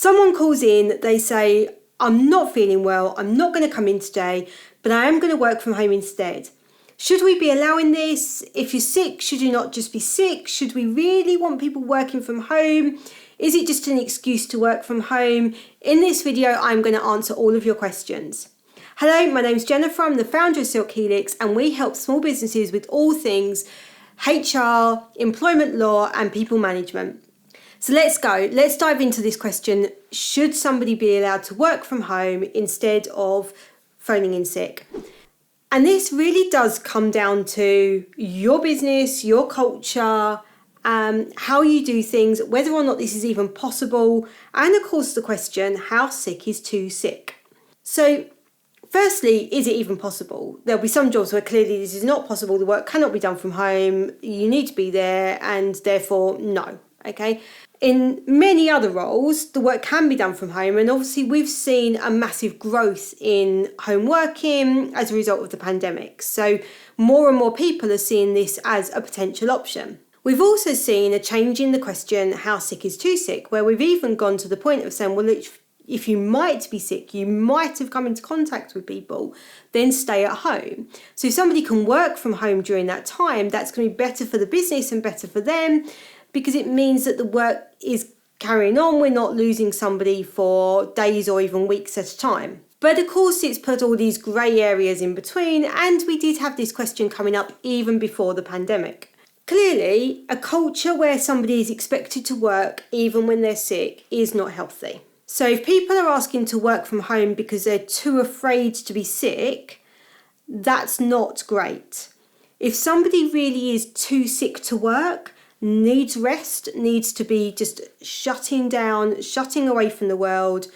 Someone calls in, they say, I'm not feeling well, I'm not going to come in today, but I am going to work from home instead. Should we be allowing this? If you're sick, should you not just be sick? Should we really want people working from home? Is it just an excuse to work from home? In this video, I'm going to answer all of your questions. Hello, my name's Jenefer, I'm the founder of Silk Helix, and we help small businesses with all things HR, employment law, and people management. So let's go. Let's dive into this question. Should somebody be allowed to work from home instead of phoning in sick? And this really does come down to your business, your culture, how you do things, whether or not this is even possible, and of course the question, how sick is too sick? So firstly, is it even possible? There'll be some jobs where clearly this is not possible, the work cannot be done from home, you need to be there, and therefore no, okay? In many other roles, the work can be done from home, and obviously we've seen a massive growth in home working as a result of the pandemic. So more and more people are seeing this as a potential option. We've also seen a change in the question, how sick is too sick, where we've even gone to the point of saying, well, if you might be sick, you might have come into contact with people, then stay at home. So if somebody can work from home during that time, that's going to be better for the business and better for them, because it means that the work is carrying on. We're not losing somebody for days or even weeks at a time. But of course, it's put all these grey areas in between, and we did have this question coming up even before the pandemic. Clearly, a culture where somebody is expected to work even when they're sick is not healthy. So if people are asking to work from home because they're too afraid to be sick, that's not great. If somebody really is too sick to work, needs rest, needs to be just shutting down, shutting away from the world,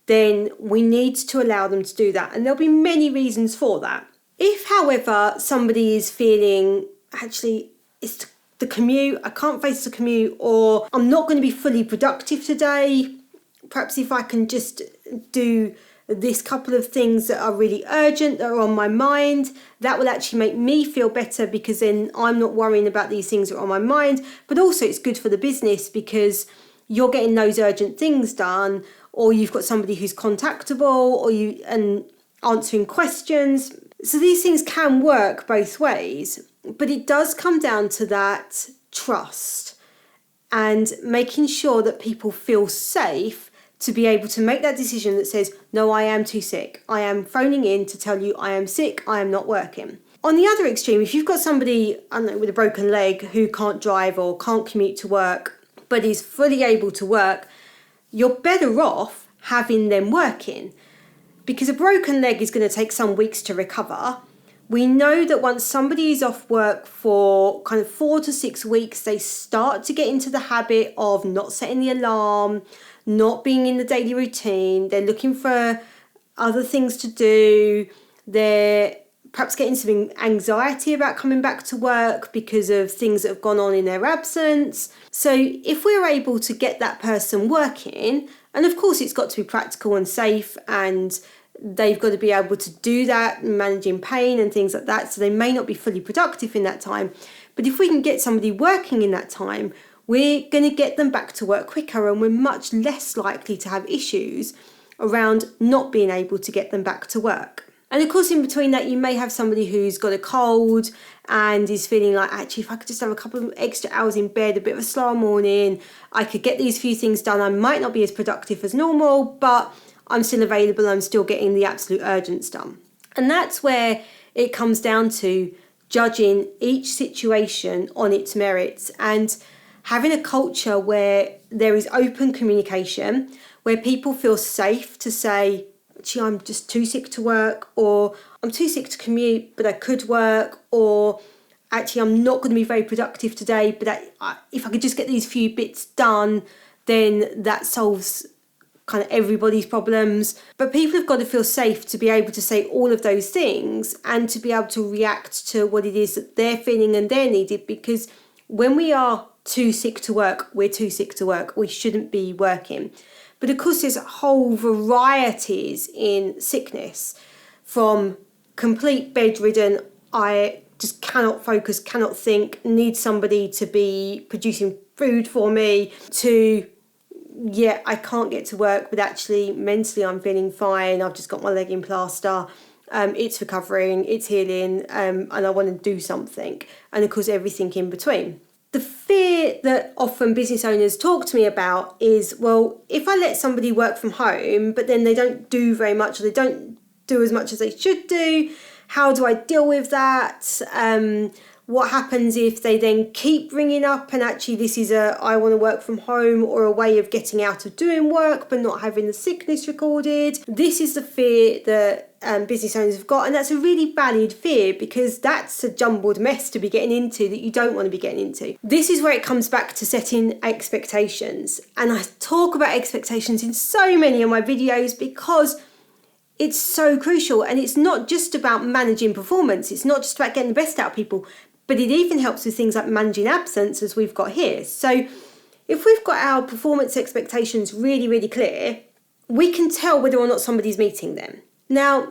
then we need to allow them to do that. And there'll be many reasons for that. If, however, somebody is feeling, actually, it's the commute, I can't face the commute, or I'm not going to be fully productive today, perhaps if I can just do this couple of things that are really urgent, that are on my mind, that will actually make me feel better, because then I'm not worrying about these things that are on my mind. But also it's good for the business because you're getting those urgent things done, or you've got somebody who's contactable, or and answering questions. So these things can work both ways, but it does come down to that trust and making sure that people feel safe to be able to make that decision that says, no, I am too sick. I am phoning in to tell you I am sick, I am not working. On the other extreme, if you've got somebody, I don't know, with a broken leg who can't drive or can't commute to work, but is fully able to work, you're better off having them working, because a broken leg is going to take some weeks to recover. We know that once somebody is off work for kind of 4 to 6 weeks, they start to get into the habit of not setting the alarm, not being in the daily routine. They're looking for other things to do. They're perhaps getting some anxiety about coming back to work because of things that have gone on in their absence. So if we're able to get that person working, and of course it's got to be practical and safe, and they've got to be able to do that, managing pain and things like that, so they may not be fully productive in that time. But if we can get somebody working in that time, we're going to get them back to work quicker, and we're much less likely to have issues around not being able to get them back to work. And of course, in between that, you may have somebody who's got a cold and is feeling like, actually, if I could just have a couple of extra hours in bed, a bit of a slower morning, I could get these few things done. I might not be as productive as normal, but I'm still available, I'm still getting the absolute urgents done. And that's where it comes down to judging each situation on its merits and having a culture where there is open communication, where people feel safe to say, actually, I'm just too sick to work, or I'm too sick to commute, but I could work, or actually, I'm not going to be very productive today, but if I could just get these few bits done, then that solves kind of everybody's problems. But people have got to feel safe to be able to say all of those things and to be able to react to what it is that they're feeling and they're needed, because when we are too sick to work, we're too sick to work. We shouldn't be working. But of course, there's whole varieties in sickness, from complete bedridden, I just cannot focus, cannot think, need somebody to be producing food for me, to yeah, I can't get to work, but actually mentally I'm feeling fine. I've just got my leg in plaster. It's recovering, it's healing, and I want to do something. And of course, everything in between. The fear that often business owners talk to me about is, well, if I let somebody work from home, but then they don't do very much, or they don't do as much as they should do, how do I deal with that? What happens if they then keep ringing up and actually this is I want to work from home, or a way of getting out of doing work but not having the sickness recorded? This is the fear that business owners have got, and that's a really valid fear, because that's a jumbled mess to be getting into that you don't want to be getting into. This is where it comes back to setting expectations, and I talk about expectations in so many of my videos because it's so crucial. And it's not just about managing performance, it's not just about getting the best out of people, but it even helps with things like managing absence, as we've got here. So if we've got our performance expectations really, really clear, we can tell whether or not somebody's meeting them. Now,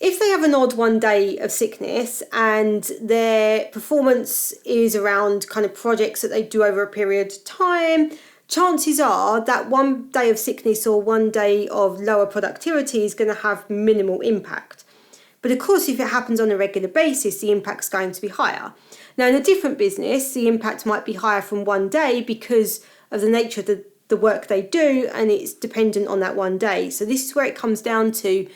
if they have an odd one day of sickness and their performance is around kind of projects that they do over a period of time, chances are that one day of sickness or one day of lower productivity is going to have minimal impact. But of course, if it happens on a regular basis, the impact's going to be higher. Now, in a different business, the impact might be higher from one day because of the nature of the work they do, and it's dependent on that one day. So this is where it comes down to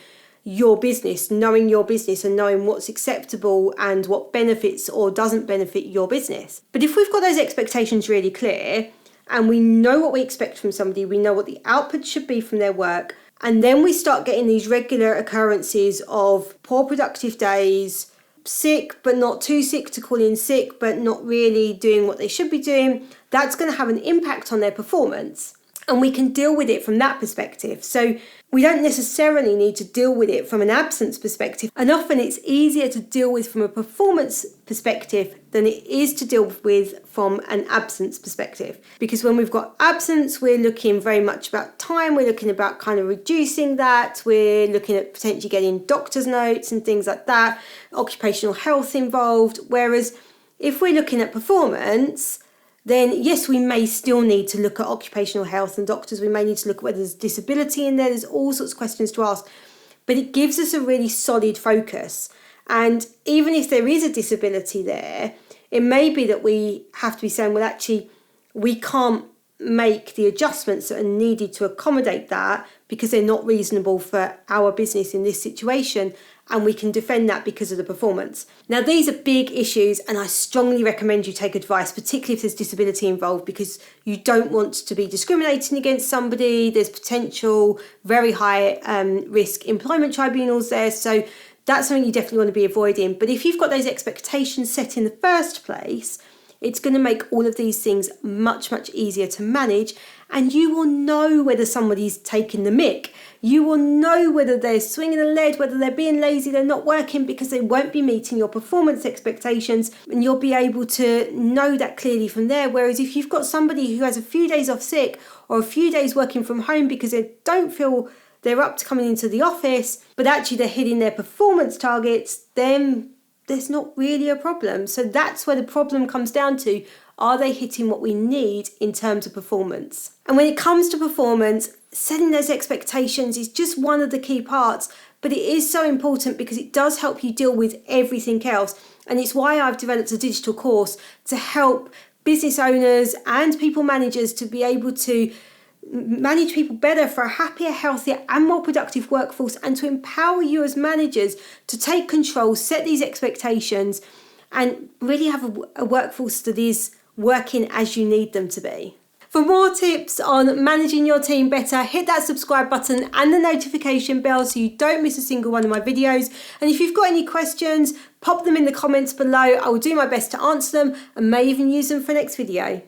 your business, knowing your business and knowing what's acceptable and what benefits or doesn't benefit your business. But if we've got those expectations really clear, and we know what we expect from somebody, we know what the output should be from their work, and then we start getting these regular occurrences of poor productive days, sick but not too sick to call in sick, but not really doing what they should be doing, that's going to have an impact on their performance. And we can deal with it from that perspective. So we don't necessarily need to deal with it from an absence perspective. And often it's easier to deal with from a performance perspective than it is to deal with from an absence perspective. Because when we've got absence, we're looking very much about time. We're looking about kind of reducing that. We're looking at potentially getting doctor's notes and things like that, occupational health involved. Whereas if we're looking at performance, then yes, we may still need to look at occupational health and doctors. We may need to look at whether there's disability in there. There's all sorts of questions to ask. But it gives us a really solid focus. And even if there is a disability there, it may be that we have to be saying, well, actually, we can't make the adjustments that are needed to accommodate that because they're not reasonable for our business in this situation, and we can defend that because of the performance. Now, these are big issues, and I strongly recommend you take advice, particularly if there's disability involved, because you don't want to be discriminating against somebody. There's potential very high risk employment tribunals there, so that's something you definitely want to be avoiding. But if you've got those expectations set in the first place, it's going to make all of these things much, much easier to manage, and you will know whether somebody's taking the mick. You will know whether they're swinging a lead, whether they're being lazy, they're not working, because they won't be meeting your performance expectations, and you'll be able to know that clearly from there. Whereas if you've got somebody who has a few days off sick or a few days working from home because they don't feel they're up to coming into the office, but actually they're hitting their performance targets, then there's not really a problem. So that's where the problem comes down to. Are they hitting what we need in terms of performance? And when it comes to performance, setting those expectations is just one of the key parts, but it is so important because it does help you deal with everything else. And it's why I've developed a digital course to help business owners and people managers to be able to manage people better for a happier, healthier and more productive workforce, and to empower you as managers to take control, set these expectations, and really have a workforce that is working as you need them to be. For more tips on managing your team better, hit that subscribe button and the notification bell so you don't miss a single one of my videos. And if you've got any questions, pop them in the comments below. I will do my best to answer them and may even use them for next video.